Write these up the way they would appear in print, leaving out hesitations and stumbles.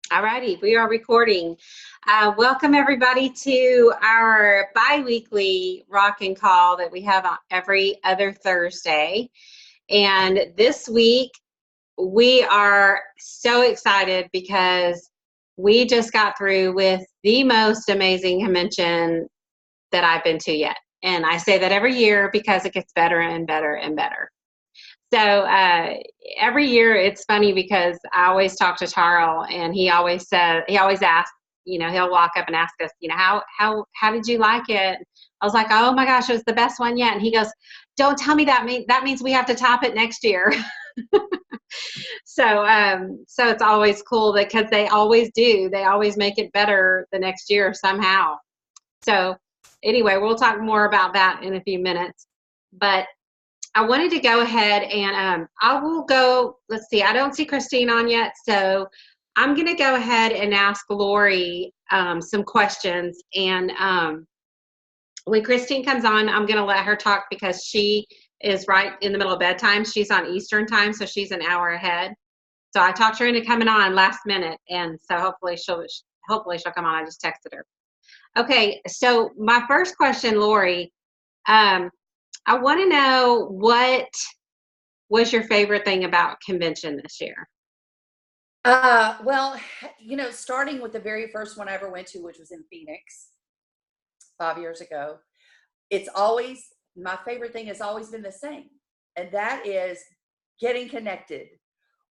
All righty, we are recording. Welcome everybody to our bi-weekly Rockin call that we have on every other Thursday. And this week we are so excited because we just got through with the most amazing convention that I've been to yet. And I say that every year because it gets better and better and better. So every year it's funny because I always talk to Charles and he always asks, he'll walk up and ask us, how did you like it? I was like, oh my gosh, it was the best one yet. And he goes, don't tell me that means we have to top it next year. So it's always cool because they always do. They always make it better the next year somehow. So anyway, we'll talk more about that in a few minutes. But I wanted to go ahead and I will go, let's see, I don't see Christine on yet, so I'm going to go ahead and ask Lori some questions. And when Christine comes on, I'm going to let her talk because she is right in the middle of bedtime. She's on Eastern time, so she's an hour ahead. So I talked her into coming on last minute, and so hopefully she'll come on. I just texted her. Okay, so my first question, Lori, I want to know what was your favorite thing about convention this year? Well, starting with the very first one I ever went to, which was in Phoenix 5 years ago, it's always, my favorite thing has always been the same. And that is getting connected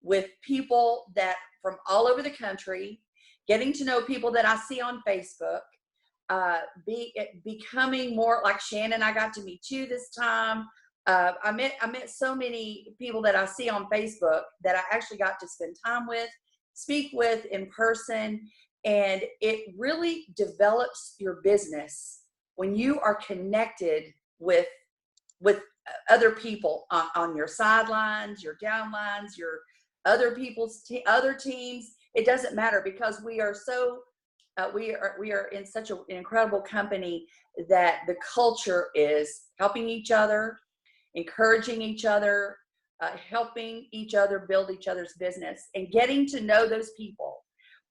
with people that from all over the country, getting to know people that I see on Facebook, becoming more like Shannon. I got to meet you this time. I met so many people that I see on Facebook that I actually got to spend time with, speak with in person, and it really develops your business when you are connected with other people on your sidelines, your downlines, your other people's other teams. It doesn't matter because we are so we are in such an incredible company that the culture is helping each other, encouraging each other, helping each other build each other's business, and getting to know those people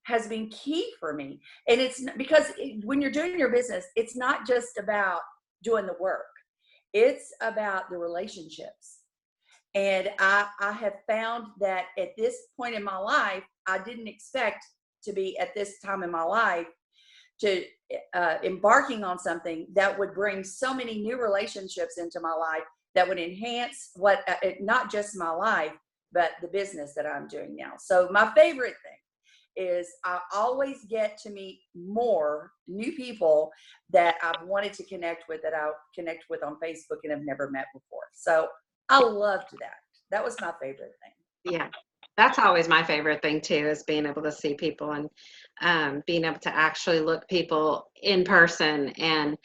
has been key for me. And it's because when you're doing your business, it's not just about doing the work. It's about the relationships. And I have found that at this point in my life, I didn't expect to be at this time in my life to embarking on something that would bring so many new relationships into my life that would enhance not just my life, but the business that I'm doing now. So my favorite thing is I always get to meet more new people that I've wanted to connect with, that I'll connect with on Facebook and have never met before. So I loved that. That was my favorite thing. Yeah, that's always my favorite thing too, is being able to see people and being able to actually look people in person and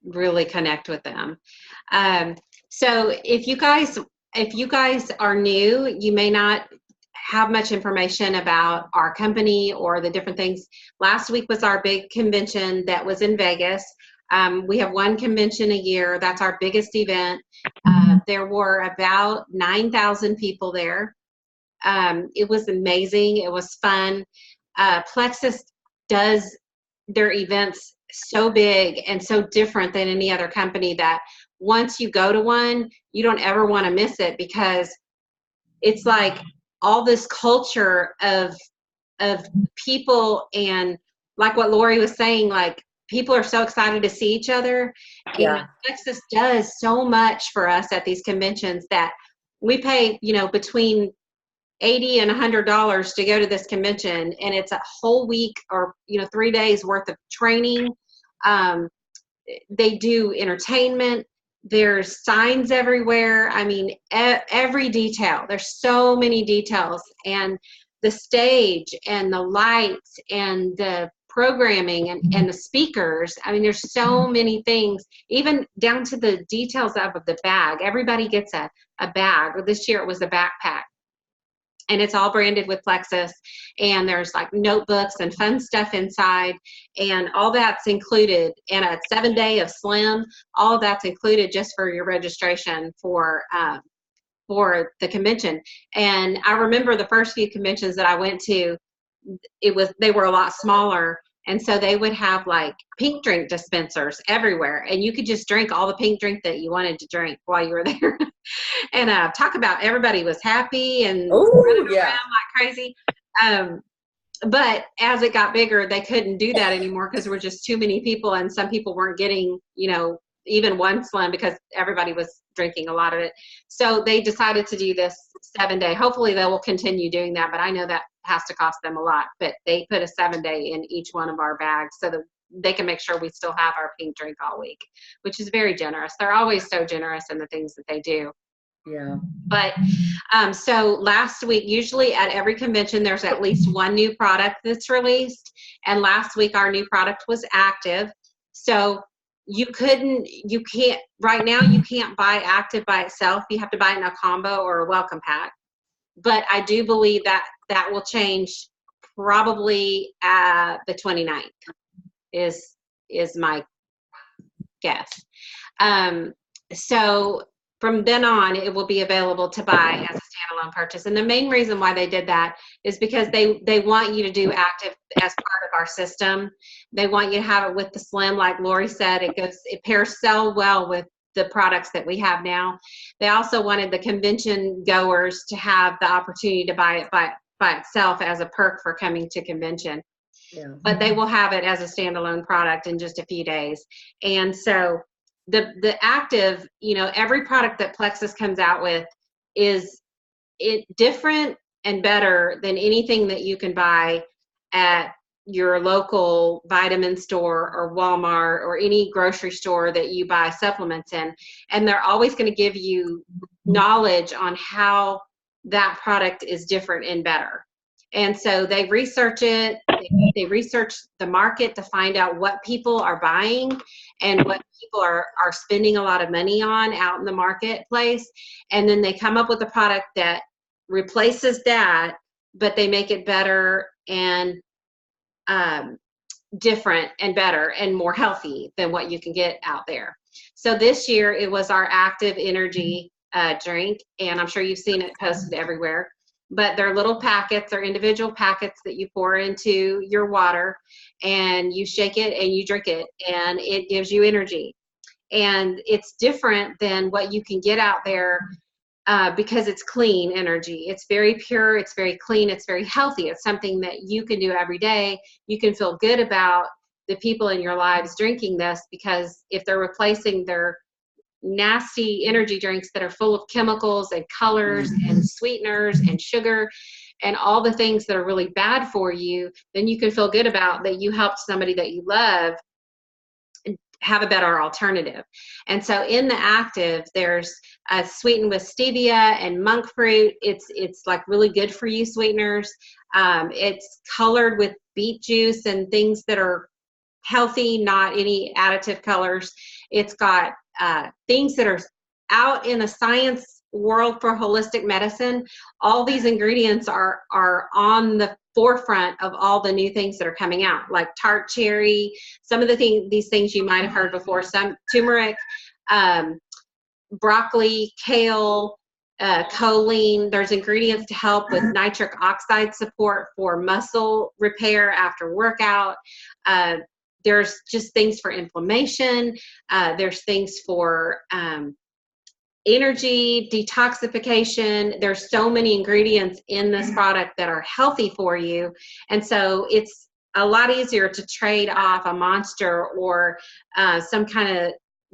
really connect with them. So if you guys are new, you may not have much information about our company or the different things. Last week was our big convention that was in Vegas. We have one convention a year. That's our biggest event. There were about 9,000 people there. It was amazing. It was fun. Plexus does their events so big and so different than any other company that once you go to one, you don't ever want to miss it because it's like all this culture of people, and like what Lori was saying, like people are so excited to see each other. Yeah. And Texas does so much for us at these conventions that we pay, between $80 and $100 to go to this convention, and it's a whole week or 3 days worth of training. They do entertainment. There's signs everywhere. I mean, every detail. There's so many details, and the stage and the lights and the programming and the speakers. I mean, there's so many things, even down to the details of the bag. Everybody gets a bag. This year it was a backpack. And it's all branded with Plexus, and there's like notebooks and fun stuff inside, and all that's included. And a 7-day of Slim, all of that's included just for your registration for the convention. And I remember the first few conventions that I went to, they were a lot smaller. And so they would have like pink drink dispensers everywhere, and you could just drink all the pink drink that you wanted to drink while you were there. And talk about everybody was happy and Oh, running yeah. around like crazy. Um, but as it got bigger, they couldn't do that anymore because there were just too many people, and some people weren't getting, even one slim because everybody was drinking a lot of it. So they decided to do this 7-day. Hopefully they will continue doing that, but I know that has to cost them a lot. But they put a 7-day in each one of our bags so that they can make sure we still have our pink drink all week, which is very generous. They're always so generous in the things that they do. Yeah. But so last week, usually at every convention, there's at least one new product that's released. And last week, our new product was Active. So right now, you can't buy Active by itself. You have to buy it in a combo or a welcome pack. But I do believe that that will change probably at the 29th is my guess. So from then on, it will be available to buy as a standalone purchase. And the main reason why they did that is because they want you to do Active as part of our system. They want you to have it with the Slim, like Lori said. It pairs so well with the products that we have now. They also wanted the convention goers to have the opportunity to buy it by itself as a perk for coming to convention. Yeah. But they will have it as a standalone product in just a few days. And so the Active, every product that Plexus comes out with is it different and better than anything that you can buy at your local vitamin store or Walmart or any grocery store that you buy supplements in. And they're always going to give you knowledge on how that product is different and better. And so they research it, they research the market to find out what people are buying and what people are spending a lot of money on out in the marketplace. And then they come up with a product that replaces that, but they make it better and different and better and more healthy than what you can get out there. So this year it was our Active Energy drink, and I'm sure you've seen it posted everywhere. But they're little packets, they're individual packets that you pour into your water, and you shake it and you drink it, and it gives you energy. And it's different than what you can get out there because it's clean energy. It's very pure, it's very clean, it's very healthy. It's something that you can do every day. You can feel good about the people in your lives drinking this, because if they're replacing their nasty energy drinks that are full of chemicals and colors and sweeteners and sugar and all the things that are really bad for you, then you can feel good about that you helped somebody that you love have a better alternative. And so in the Active, there's sweetened with stevia and monk fruit. It's like really good for you sweeteners. It's colored with beet juice and things that are healthy, not any additive colors. It's got things that are out in the science world for holistic medicine. All these ingredients are on the forefront of all the new things that are coming out, like tart cherry, some of these things you might have heard before, some turmeric, broccoli, kale, choline. There's ingredients to help with nitric oxide support for muscle repair after workout. There's just things for inflammation. There's things for energy, detoxification. There's so many ingredients in this product that are healthy for you. And so it's a lot easier to trade off a Monster or some kind of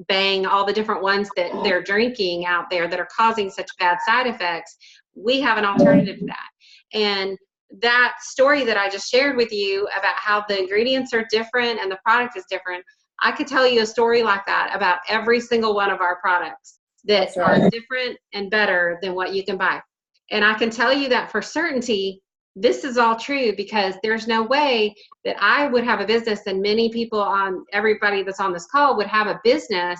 Bang, all the different ones that they're drinking out there that are causing such bad side effects. We have an alternative to that. And that story that I just shared with you about how the ingredients are different and the product is different, I could tell you a story like that about every single one of our products that are different and better than what you can buy. And I can tell you that for certainty, this is all true, because there's no way that I would have a business, and many people everybody that's on this call would have a business,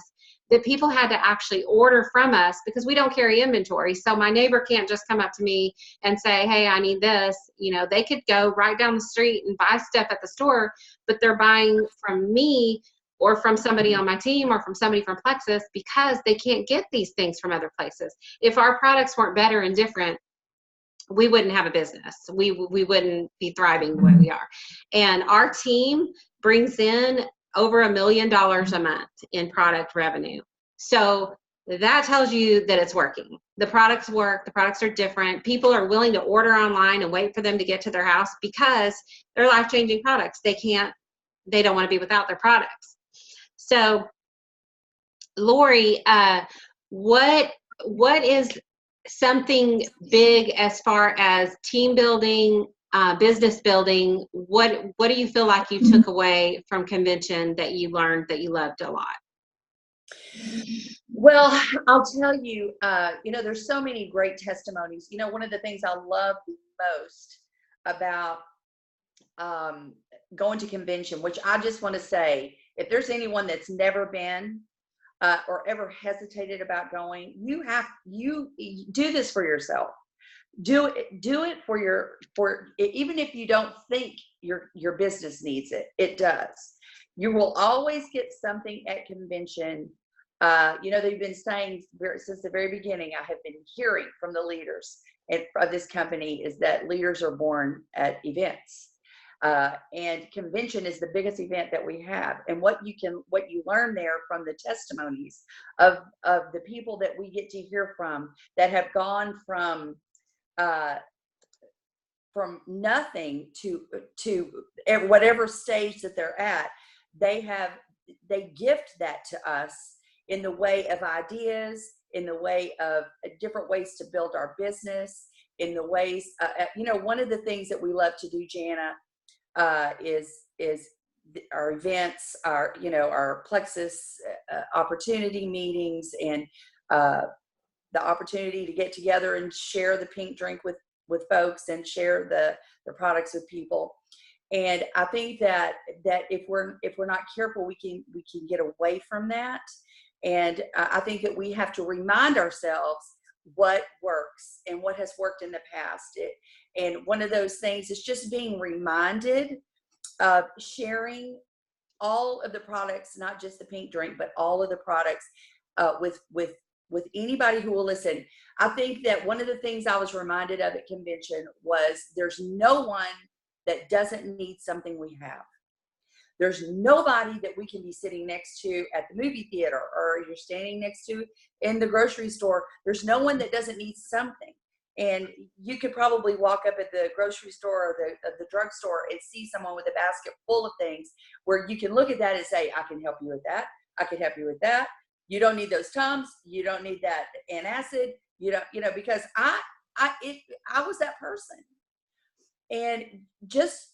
that people had to actually order from us, because we don't carry inventory. So my neighbor can't just come up to me and say, hey, I need this. They could go right down the street and buy stuff at the store, but they're buying from me or from somebody on my team or from somebody from Plexus, because they can't get these things from other places. If our products weren't better and different, we wouldn't have a business. We wouldn't be thriving the way we are. And our team brings in over $1 million a month in product revenue. So that tells you that it's working. The products work. The products are different. People are willing to order online and wait for them to get to their house because they're life-changing products. They don't want to be without their products. So Lori, what is something big as far as team building, business building? What do you feel like you took away from convention that you learned that you loved a lot? Well, I'll tell you, there's so many great testimonies. One of the things I love most about going to convention, which I just want to say, if there's anyone that's never been or ever hesitated about going, you do this for yourself. Do it for even if you don't think your business needs it, it does. You will always get something at convention. They've been saying since the very beginning, I have been hearing from the leaders of this company is that leaders are born at events. And convention is the biggest event that we have. And what you learn there from the testimonies of the people that we get to hear from that have gone from nothing to whatever stage that they're at, they gift that to us in the way of ideas, in the way of different ways to build our business, in the ways, one of the things that we love to do, Jana, is our events, our Plexus opportunity meetings, and the opportunity to get together and share the pink drink with folks and share the products with people. And I think that if we're not careful, we can get away from that. And I think that we have to remind ourselves what works and what has worked in the past. And one of those things is just being reminded of sharing all of the products, not just the pink drink, but all of the products with anybody who will listen. I think that one of the things I was reminded of at convention was there's no one that doesn't need something we have. There's nobody that we can be sitting next to at the movie theater or you're standing next to in the grocery store. There's no one that doesn't need something. And you could probably walk up at the grocery store or the drugstore and see someone with a basket full of things where you can look at that and say, I can help you with that. I can help you with that. You don't need those Tums. You don't need that antacid. Because I was that person. And just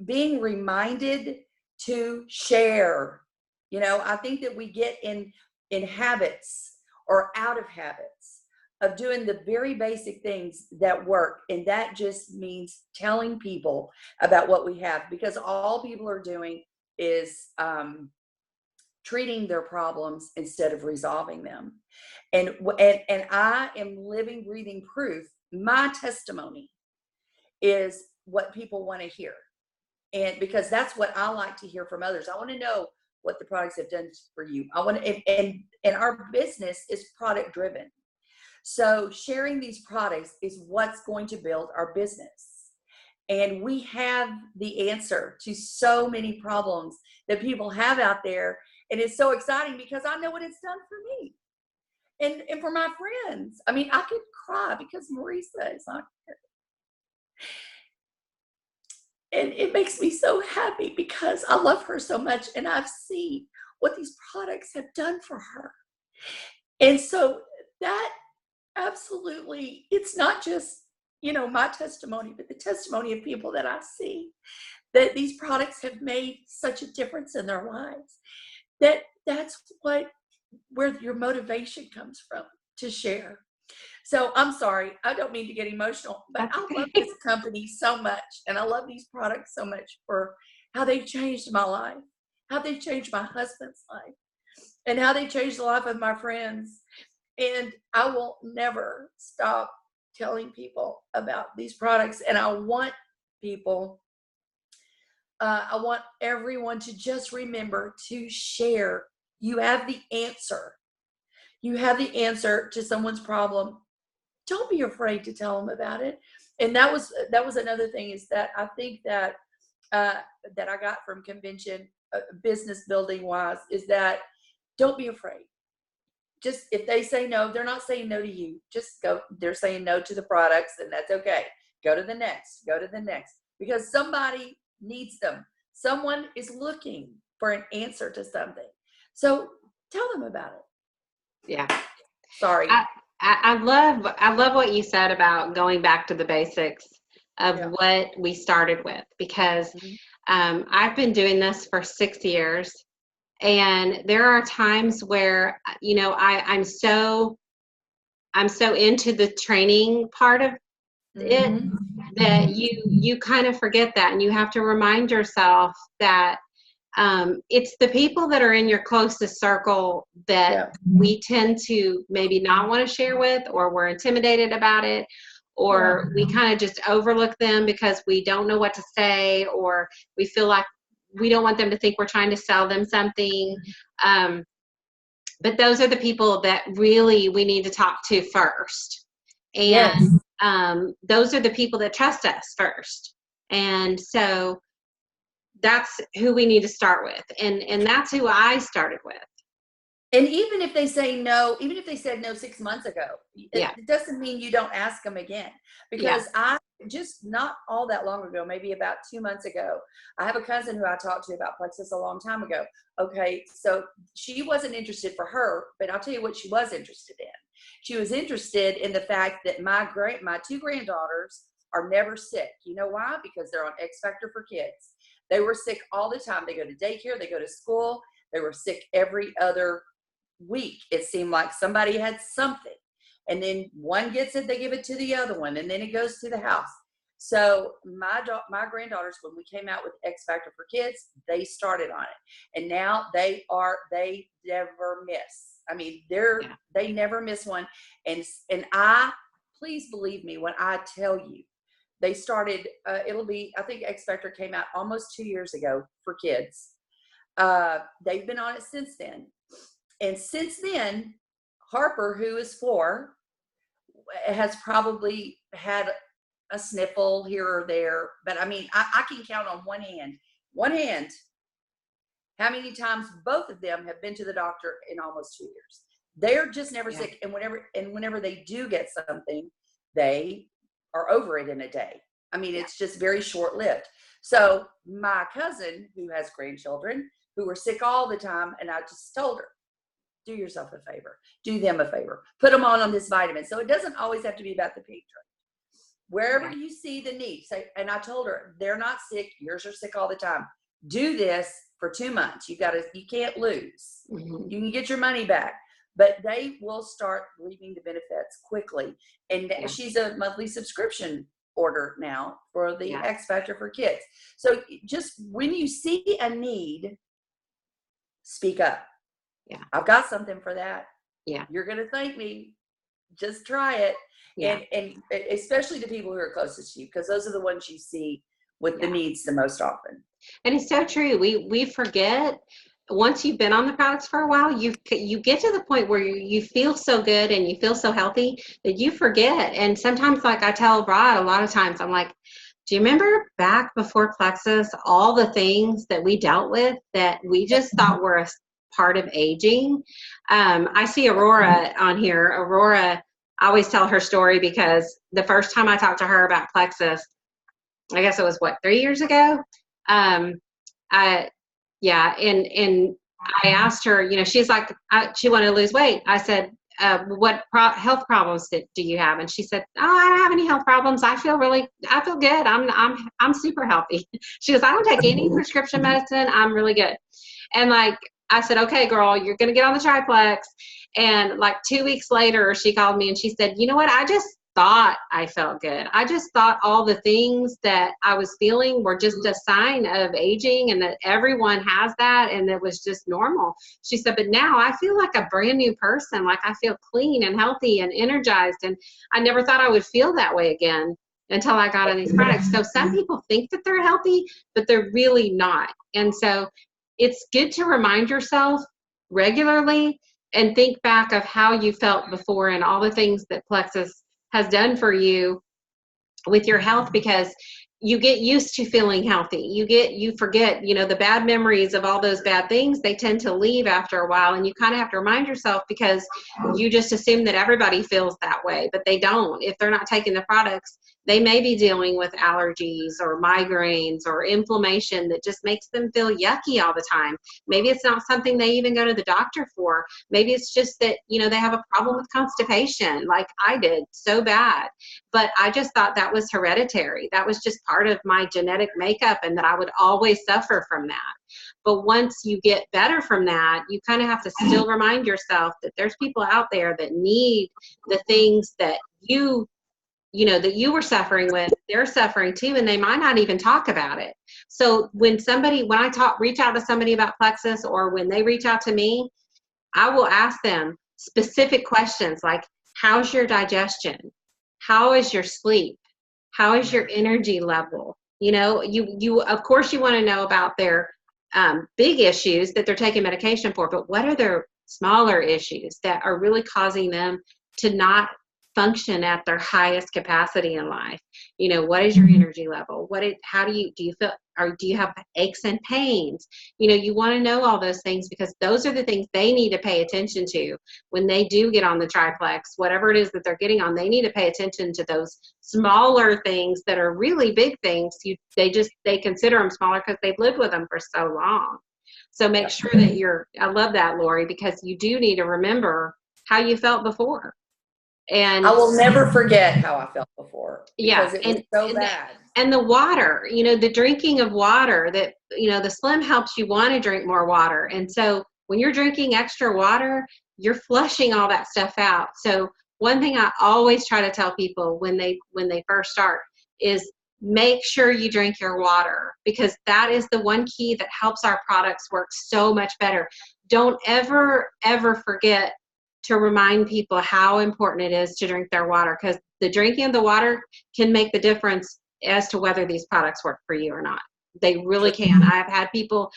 being reminded to share. I think that we get in habits or out of habits of doing the very basic things that work. And that just means telling people about what we have, because all people are doing is treating their problems instead of resolving them. And I am living, breathing proof. My testimony is what people want to hear. And because that's what I like to hear from others. I want to know what the products have done for you. I want to, and our business is product driven. So sharing these products is what's going to build our business. And we have the answer to so many problems that people have out there. And it's so exciting because I know what it's done for me and for my friends. I mean, I could cry because Marisa is not here. And it makes me so happy because I love her so much and I've seen what these products have done for her. And so that absolutely, it's not just, my testimony, but the testimony of people that I see that these products have made such a difference in their lives. That's where your motivation comes from, to share. So I'm sorry, I don't mean to get emotional, but I love this company so much. And I love these products so much for how they've changed my life, how they've changed my husband's life, and how they changed the life of my friends. And I will never stop telling people about these products. And I want everyone to just remember to share. You have the answer. You have the answer to someone's problem. don't be afraid to tell them about it. And that was another thing, is that I think that that I got from convention, business building wise, is that don't be afraid. Just, if they say no, they're not saying no to you. Just go. They're saying no to the products, and that's okay. Go to the next. Go to the next, because somebody needs them. Someone is looking for an answer to something. So tell them about it. Yeah. Sorry. I love what you said about going back to the basics of what we started with, because I've been doing this for 6 years, and there are times where, you know, I'm so into the training part of it that you kind of forget that, and you have to remind yourself that it's the people that are in your closest circle that we tend to maybe not want to share with, or we're intimidated about it, or we kind of just overlook them because we don't know what to say, or we feel like we don't want them to think we're trying to sell them something. But those are the people that really we need to talk to first. And those are the people that trust us first. And so that's who we need to start with. And that's who I started with. And even if they say no, even if they said no 6 months ago, it doesn't mean you don't ask them again. Because I just, not all that long ago, maybe about 2 months ago, I have a cousin who I talked to about Plexus a long time ago. Okay, so she wasn't interested for her, but I'll tell you what she was interested in. She was interested in the fact that my 2 granddaughters are never sick. You know why? Because they're on X Factor for Kids. They were sick all the time. They go to daycare, they go to school. They were sick every other week. It seemed like somebody had something, and then one gets it, they give it to the other one, and then it goes to the house. So my granddaughters, when we came out with X Factor for Kids, they started on it, and now they never miss. I mean, they never miss one. And please believe me when I tell you, they started, I think X Factor came out almost 2 years ago for kids. They've been on it since then. And since then, Harper, who is 4, has probably had a sniffle here or there. But I mean, I can count on one hand, how many times both of them have been to the doctor in almost 2 years. They're just never sick. And whenever they do get something, they are over it in a day. I mean, it's just very short-lived. So my cousin, who has grandchildren who were sick all the time, and I just told her, do yourself a favor, do them a favor, put them on this vitamin. So it doesn't always have to be about the pig drink. Wherever you see the need, say, and I told her, they're not sick, yours are sick all the time. Do this for 2 months. You can't lose. You can get your money back, but they will start reaping the benefits quickly. And she's a monthly subscription order now for the X Factor for Kids. So just when you see a need, speak up. Yeah, I've got something for that. Yeah, you're gonna thank me. Just try it. Yeah. And especially the people who are closest to you, because those are the ones you see with the needs the most often. And it's so true. We forget, once you've been on the products for a while, you get to the point where you feel so good and you feel so healthy that you forget. And sometimes, like I tell Rod, a lot of times I'm like, do you remember back before Plexus, all the things that we dealt with that we just thought were a part of aging? I see Aurora on here. Aurora, I always tell her story because the first time I talked to her about Plexus, I guess it was 3 years ago. And I asked her, she's like, she wanted to lose weight. I said, what health problems do you have? And she said, oh, I don't have any health problems. I feel good. I'm super healthy. She goes, I don't take any prescription medicine. I'm really good. And like, I said, okay, girl, you're going to get on the triplex. And like 2 weeks later, she called me and she said, you know what? I just thought I felt good. I just thought all the things that I was feeling were just a sign of aging and that everyone has that and it was just normal. She said, but now I feel like a brand new person. Like I feel clean and healthy and energized. And I never thought I would feel that way again until I got on these products. So some people think that they're healthy, but they're really not. And so it's good to remind yourself regularly and think back of how you felt before and all the things that Plexus has done for you with your health, because you get used to feeling healthy. You forget, the bad memories of all those bad things, they tend to leave after a while, and you kind of have to remind yourself, because you just assume that everybody feels that way, but they don't. If they're not taking the products, they may be dealing with allergies or migraines or inflammation that just makes them feel yucky all the time. Maybe it's not something they even go to the doctor for. Maybe it's just that, they have a problem with constipation, like I did so bad. But I just thought that was hereditary. That was just part of my genetic makeup, and that I would always suffer from that. But once you get better from that, you kind of have to still remind yourself that there's people out there that need the things that that you were suffering with. They're suffering too, and they might not even talk about it. So when I reach out to somebody about plexus, or when they reach out to me, I will ask them specific questions like, how's your digestion? How is your sleep? How is your energy level? You of course you want to know about their big issues that they're taking medication for, but what are their smaller issues that are really causing them to not function at their highest capacity in life? What is your energy level? How do you feel, or do you have aches and pains? You want to know all those things, because those are the things they need to pay attention to when they do get on the triplex. Whatever it is that they're getting on, they need to pay attention to those smaller things that are really big things. They consider them smaller because they've lived with them for so long. So make sure that I love that, Lori, because you do need to remember how you felt before. And I will never forget how I felt before, because it was so bad. And the water, the drinking of water, that, the Slim helps you want to drink more water. And so when you're drinking extra water, you're flushing all that stuff out. So one thing I always try to tell people when they first start is, make sure you drink your water, because that is the one key that helps our products work so much better. Don't ever forget to remind people how important it is to drink their water, because the drinking of the water can make the difference as to whether these products work for you or not. They really can. I've had people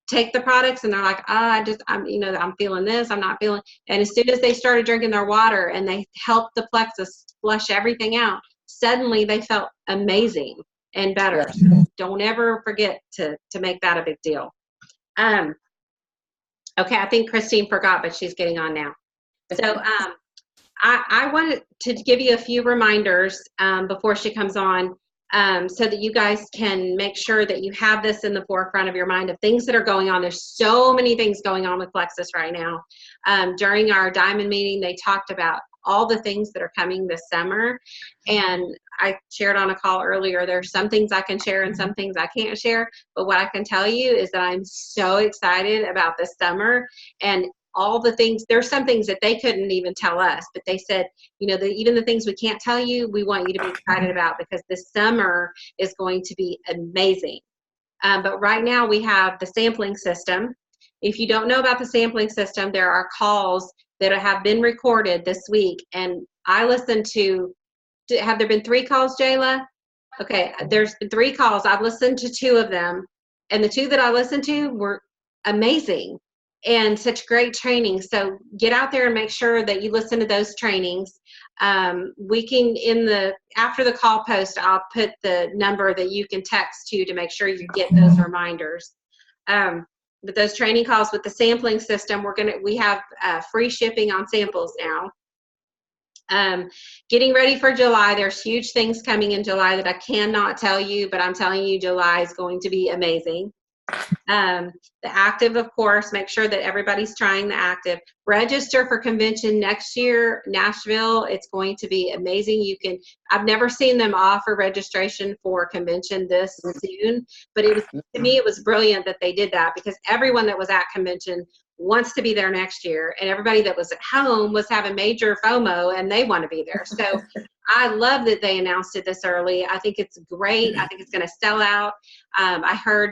take the products and they're like, I'm feeling this, I'm not feeling. And as soon as they started drinking their water and they helped the plexus flush everything out, suddenly they felt amazing and better. Yes. So don't ever forget to make that a big deal. Okay, I think Christine forgot, but she's getting on now. So I wanted to give you a few reminders before she comes on, so that you guys can make sure that you have this in the forefront of your mind of things that are going on. There's so many things going on with Plexus right now. During our Diamond meeting, they talked about all the things that are coming this summer. And I shared on a call earlier, there's some things I can share and some things I can't share. But what I can tell you is that I'm so excited about this summer, and all the things. There's some things that they couldn't even tell us, but they said, even the things we can't tell you, we want you to be excited about, because this summer is going to be amazing. But right now we have the sampling system. If you don't know about the sampling system, there are calls that have been recorded this week, and I listened to, have there been 3 calls, Jayla? Okay, there's been 3 calls. I've listened to 2 of them, and the 2 that I listened to were amazing and such great training. So get out there and make sure that you listen to those trainings. We can, after the call post, I'll put the number that you can text to make sure you get those reminders. But those training calls with the sampling system, we have free shipping on samples now. Getting ready for July. There's huge things coming in July that I cannot tell you, but I'm telling you, July is going to be amazing. The active, of course, make sure that everybody's trying the active. Register for convention next year, Nashville. It's going to be amazing. I've never seen them offer registration for convention this soon, but to me, it was brilliant that they did that, because everyone that was at convention wants to be there next year, and everybody that was at home was having major FOMO and they want to be there. So I love that they announced it this early. I think it's great. I think it's going to sell out. I heard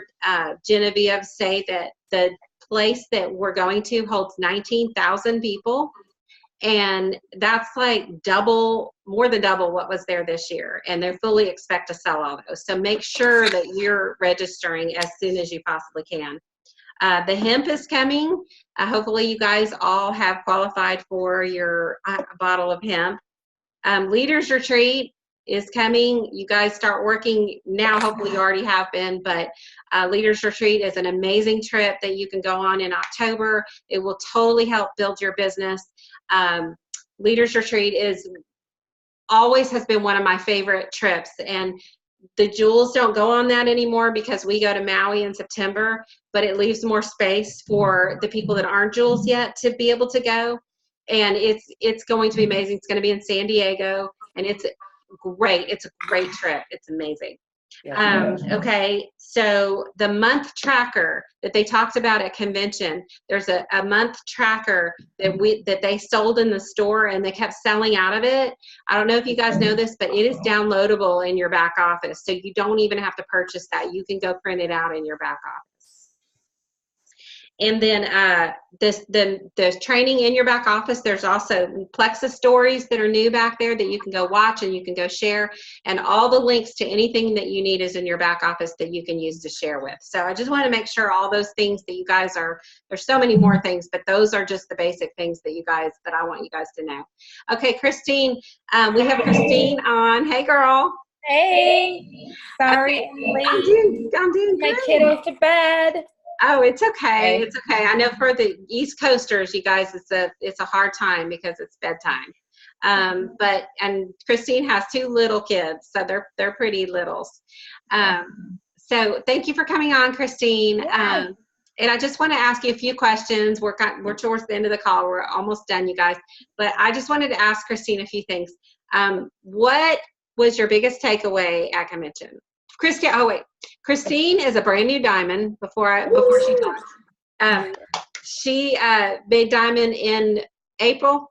Genevieve say that the place that we're going to holds 19,000 people, and that's like more than double what was there this year, and they fully expect to sell all those. So make sure that you're registering as soon as you possibly can. The hemp is coming. Hopefully you guys all have qualified for your bottle of hemp. Leaders Retreat is coming. You guys start working now. Hopefully you already have been, but Leaders Retreat is an amazing trip that you can go on in October. It will totally help build your business. Leaders Retreat always has been one of my favorite trips, and the Jewels don't go on that anymore because we go to Maui in September, but it leaves more space for the people that aren't Jewels yet to be able to go. And it's going to be amazing. It's going to be in San Diego, and it's great. It's a great trip. It's amazing. Okay, so the month tracker that they talked about at convention, there's a month tracker that they sold in the store, and they kept selling out of it. I don't know if you guys know this, but it is downloadable in your back office, so you don't even have to purchase that. You can go print it out in your back office. And then the training in your back office, there's also Plexus stories that are new back there that you can go watch and you can go share. And all the links to anything that you need is in your back office that you can use to share with. So I just want to make sure all those things that you guys there's so many more things, but those are just the basic things that I want you guys to know. Okay, Christine, we have Christine on. Hey, girl. Hey, sorry, Okay. I'm late. I'm doing My great. kiddos to bed. Oh, it's okay. It's okay. I know for the East Coasters, you guys, it's a hard time because it's bedtime. And Christine has 2 little kids, so they're pretty littles. So thank you for coming on, Christine. Yeah. And I just want to ask you a few questions. We're towards the end of the call. We're almost done, you guys. But I just wanted to ask Christine a few things. What was your biggest takeaway at convention? Christine is a brand new diamond before she talks. She made diamond in April?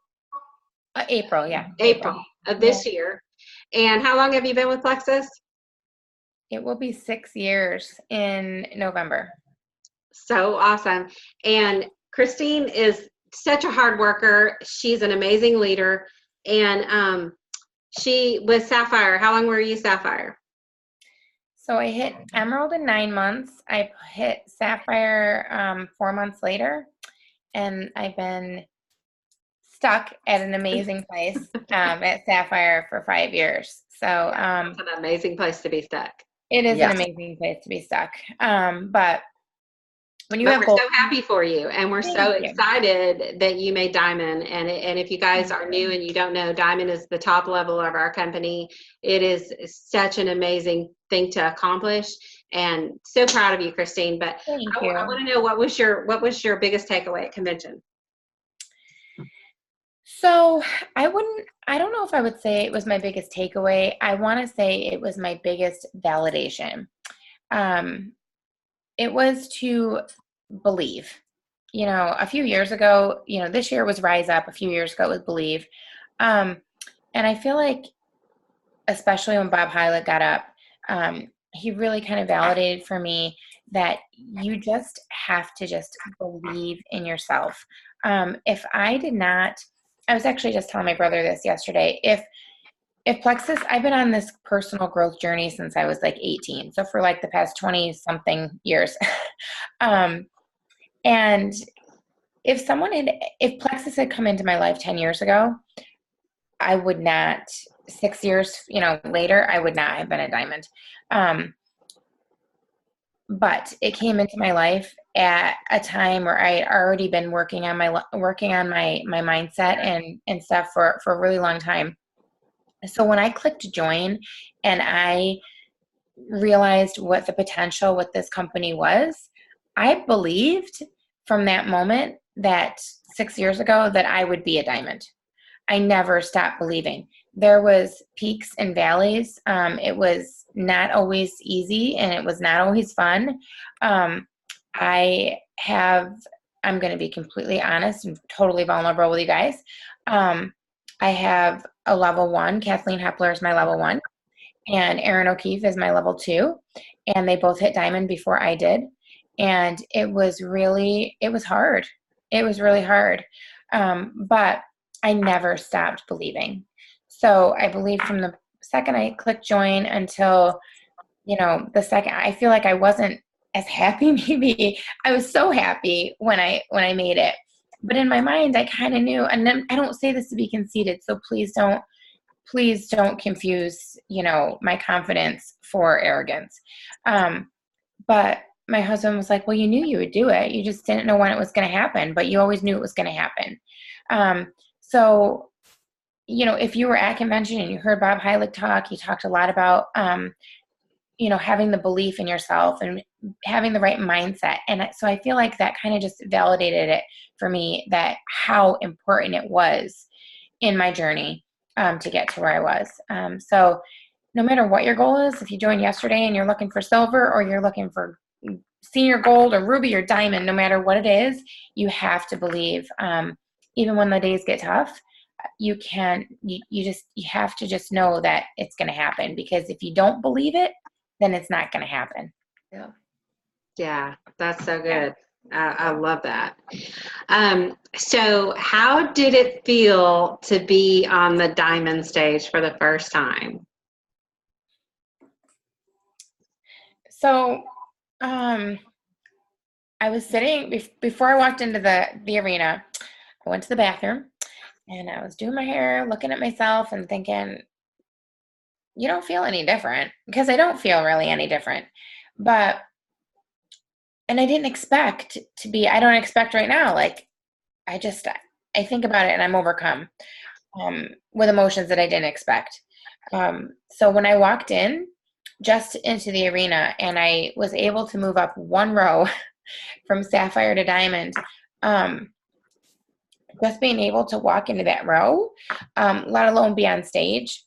April, yeah. April of this year. And how long have you been with Plexus? It will be 6 years in November. So awesome. And Christine is such a hard worker. She's an amazing leader. And she was Sapphire. How long were you Sapphire? So I hit Emerald in 9 months. I hit Sapphire 4 months later, and I've been stuck at an amazing place at Sapphire for 5 years. So it's an amazing place to be stuck. It is an amazing place to be stuck. But when you have we're so happy for you, and we're so excited that you made Diamond. And if you guys are new and you don't know, Diamond is the top level of our company. It is such an amazing thing to accomplish, and so proud of you, Christine. But I want to know, what was your biggest takeaway at convention? So I don't know if I would say it was my biggest takeaway. I want to say it was my biggest validation. It was to believe. A few years ago, this year was Rise Up. A few years ago it was Believe. And I feel like, especially when Bob Hyland got up, he really kind of validated for me that you just have to just believe in yourself. If I did not, I was actually just telling my brother this yesterday, if Plexus, I've been on this personal growth journey since I was like 18. So for like the past 20 something years. And if Plexus had come into my life 10 years ago, I would not, 6 years, later, I would not have been a diamond. But it came into my life at a time where I had already been working on my mindset and stuff for a really long time. So when I clicked join and I realized what the potential with this company was, I believed from that moment that 6 years ago that I would be a diamond. I never stopped believing. There was peaks and valleys. It was not always easy, and it was not always fun. I'm going to be completely honest and totally vulnerable with you guys. I have a level 1. Kathleen Hepler is my level 1, and Erin O'Keefe is my level 2, and they both hit diamond before I did. And it was hard. It was really hard. But I never stopped believing. So I believed from the second I clicked join until, the second. I feel like I wasn't as happy. Maybe I was so happy when I made it. But in my mind, I kind of knew, and then I don't say this to be conceited, so please don't please don't confuse, my confidence for arrogance. But my husband was like, well, you knew you would do it. You just didn't know when it was going to happen, but you always knew it was going to happen. So, if you were at convention and you heard Bob Heilig talk, he talked a lot about, having the belief in yourself and having the right mindset. And so I feel like that kind of just validated it for me, that how important it was in my journey to get to where I was. So no matter what your goal is, if you joined yesterday and you're looking for silver, or you're looking for senior gold or ruby or diamond, no matter what it is, you have to believe. Even when the days get tough, you have to just know that it's going to happen, because if you don't believe it, then it's not going to happen. Yeah, that's so good. I love that. So how did it feel to be on the diamond stage for the first time? So, I was sitting before I walked into the arena. I went to the bathroom and I was doing my hair, looking at myself and thinking, you don't feel any different, because I don't feel really any different. And I didn't expect to be, I don't expect right now. Like, I think about it and I'm overcome with emotions that I didn't expect. So when I walked just into the arena, and I was able to move up one row from sapphire to diamond, just being able to walk into that row, let alone be on stage,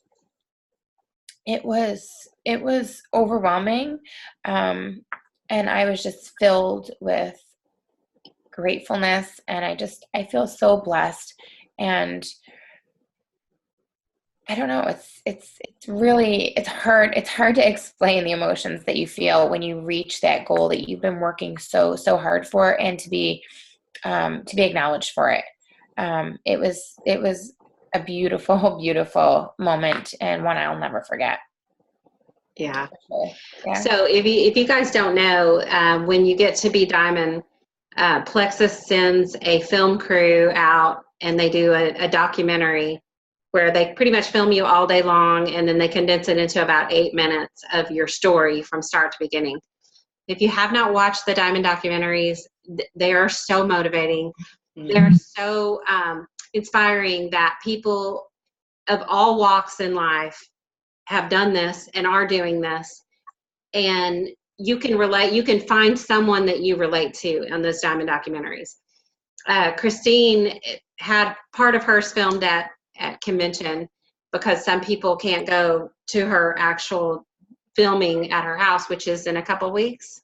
it was overwhelming. And I was just filled with gratefulness, and I feel so blessed. And I don't know, it's hard to explain the emotions that you feel when you reach that goal that you've been working so hard for, and to be acknowledged for it. It was a beautiful, beautiful moment, and one I'll never forget. Yeah. Yeah. So if you guys don't know, when you get to be diamond, Plexus sends a film crew out, and they do a documentary where they pretty much film you all day long, and then they condense it into about 8 minutes of your story from start to beginning. If you have not watched the diamond documentaries, they are so motivating. They're so inspiring that people of all walks in life have done this and are doing this, and you can find someone that you relate to on those diamond documentaries. Christine had part of hers filmed at convention, because some people can't go to her actual filming at her house, which is in a couple weeks.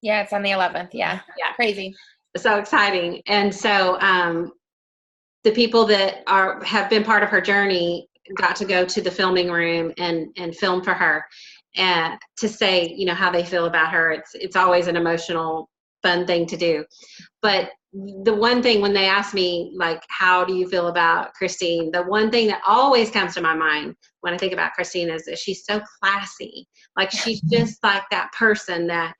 Yeah, it's on the 11th. Yeah. Crazy. So exciting. And so the people that have been part of her journey got to go to the filming room and film for her, and to say, how they feel about her. It's always an emotional, fun thing to do. But the one thing, when they ask me, like, how do you feel about Christine, the one thing that always comes to my mind when I think about Christine is that she's so classy. Like, she's just like that person that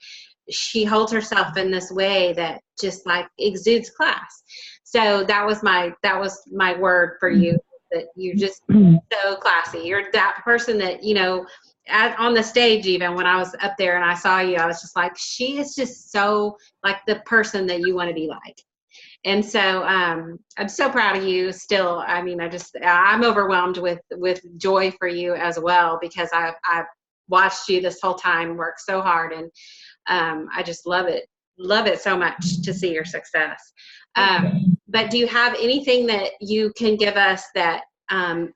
she holds herself in this way that just like exudes class. So that was my word for you, that you're just so classy. You're that person that, on the stage, even when I was up there and I saw you, I was just like, she is just so like the person that you want to be like. And so I'm so proud of you still. I mean, I'm overwhelmed with joy for you as well, because I've watched you this whole time work so hard, and I just love it so much to see your success. But do you have anything that you can give us that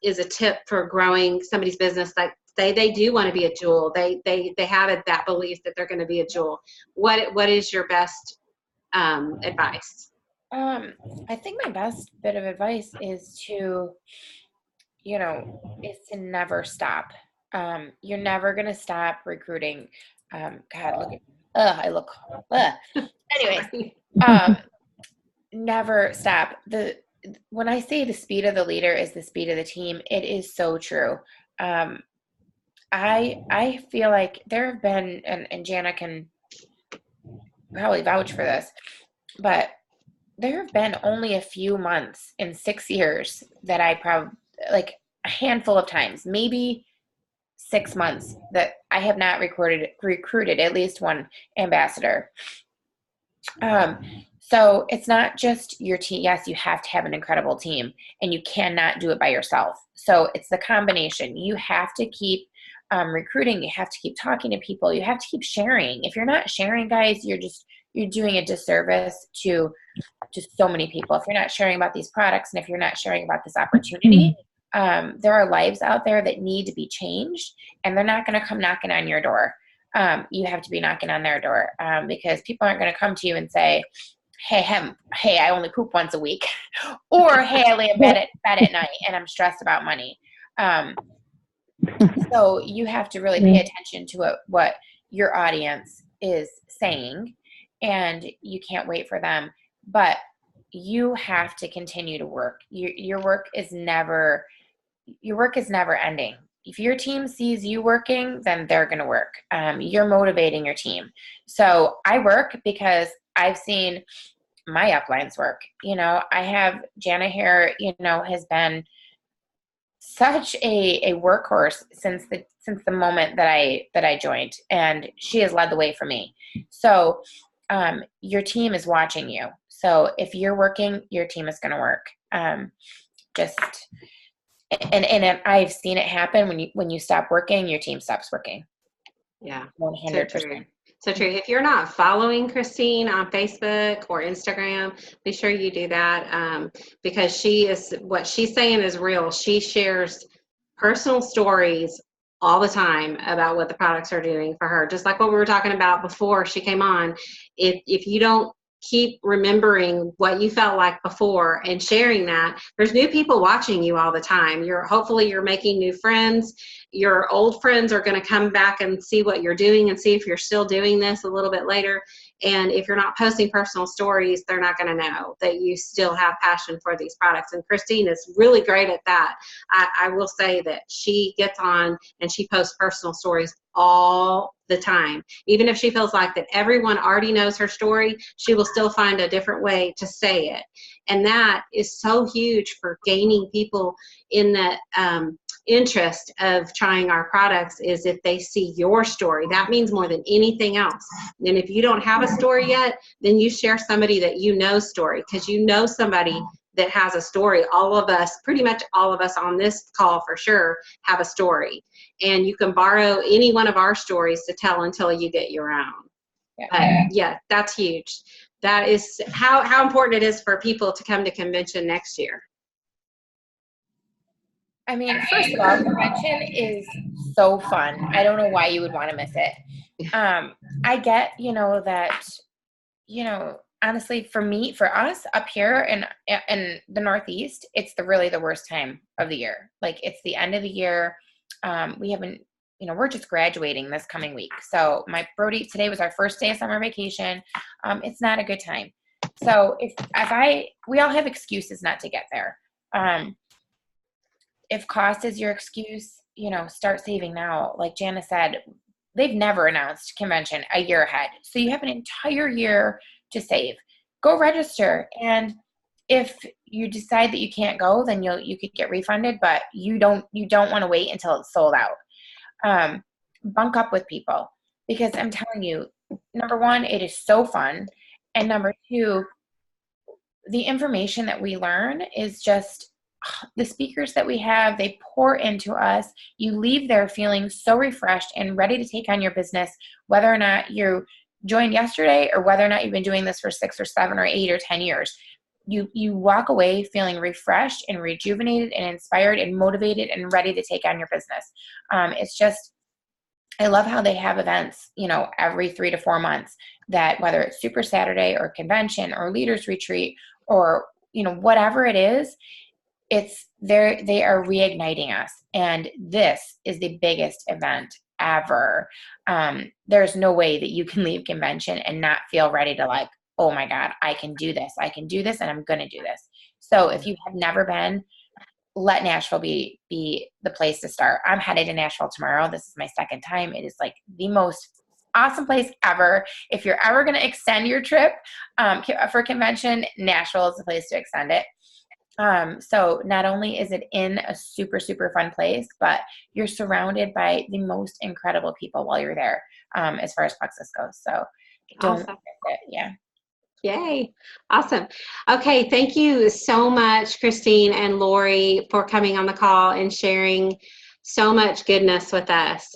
is a tip for growing somebody's business? Like, say they do want to be a jewel, they have that belief that they're going to be a jewel. What is your best advice? I think my best bit of advice is to never stop. You're never going to stop recruiting. God, look at, I look, anyways, never stop. When I say the speed of the leader is the speed of the team, it is so true. I feel like there have been, and Jana can probably vouch for this, but there have been only a few months in 6 years that I a handful of times, maybe 6 months, that I have not recruited at least one ambassador. So it's not just your team. Yes, you have to have an incredible team, and you cannot do it by yourself. So it's the combination. You have to keep recruiting. You have to keep talking to people. You have to keep sharing. If you're not sharing, guys, you're doing a disservice to just so many people. If you're not sharing about these products, and if you're not sharing about this opportunity, there are lives out there that need to be changed, and they're not going to come knocking on your door. You have to be knocking on their door, because people aren't going to come to you and say, hey, I only poop once a week, or hey, I lay in bed at night and I'm stressed about money. So you have to really pay attention to what your audience is saying, and you can't wait for them. But you have to continue to work. Your work is never ending. If your team sees you working, then they're going to work. You're motivating your team. So I work because I've seen my uplines work. I have Jana here, has been such a workhorse since the moment that I joined, and she has led the way for me. So your team is watching you. So if you're working, your team is going to work. And I've seen it happen when you stop working, your team stops working. Yeah, 100%. so true. So true. If you're not following Christine on Facebook or Instagram, be sure you do that, because what she's saying is real. She shares personal stories all the time about what the products are doing for her. Just like what we were talking about before she came on. If you don't keep remembering what you felt like before and sharing that, there's new people watching you all the time. Hopefully you're making new friends. Your old friends are going to come back and see what you're doing and see if you're still doing this a little bit later. And if you're not posting personal stories, they're not going to know that you still have passion for these products. And Christine is really great at that. I will say that she gets on and she posts personal stories all the time. Even if she feels like that everyone already knows her story, she will still find a different way to say it. And that is so huge for gaining people in that interest of trying our products, is if they see your story. That means more than anything else. And if you don't have a story yet, then you share somebody that you know's story, because you know somebody that has a story. Pretty much all of us on this call for sure, have a story. And you can borrow any one of our stories to tell until you get your own. Yeah, that's huge. That is how important it is for people to come to convention next year. I mean, first of all, convention is so fun. I don't know why you would want to miss it. I get, that, honestly, for us up here in the Northeast, it's really the worst time of the year. Like, it's the end of the year. We haven't, we're just graduating this coming week. So today was our first day of summer vacation. It's not a good time. So we all have excuses not to get there. If cost is your excuse, start saving now. Like Jana said, they've never announced convention a year ahead. So you have an entire year to save. Go register. And if you decide that you can't go, then you could get refunded, but you don't want to wait until it's sold out. Bunk up with people, because I'm telling you, number one, it is so fun. And number two, the information that we learn is just, the speakers that we have, they pour into us. You leave there feeling so refreshed and ready to take on your business, whether or not you joined yesterday or whether or not you've been doing this for 6 or 7 or 8 or 10 years. You walk away feeling refreshed and rejuvenated and inspired and motivated and ready to take on your business. It's just, I love how they have events, every 3 to 4 months, that whether it's Super Saturday or convention or leaders retreat or, whatever it is, they are reigniting us. And this is the biggest event ever. There's no way that you can leave convention and not feel ready to, like, oh my God, I can do this, and I'm going to do this. So if you have never been, let Nashville be the place to start. I'm headed to Nashville tomorrow. This is my second time. It is like the most awesome place ever. If you're ever going to extend your trip for convention, Nashville is the place to extend it. So not only is it in a super, super fun place, but you're surrounded by the most incredible people while you're there, as far as Plexus goes. So don't Awesome. miss it. Yeah. Yay. Awesome. Okay. Thank you so much, Christine and Lori, for coming on the call and sharing so much goodness with us.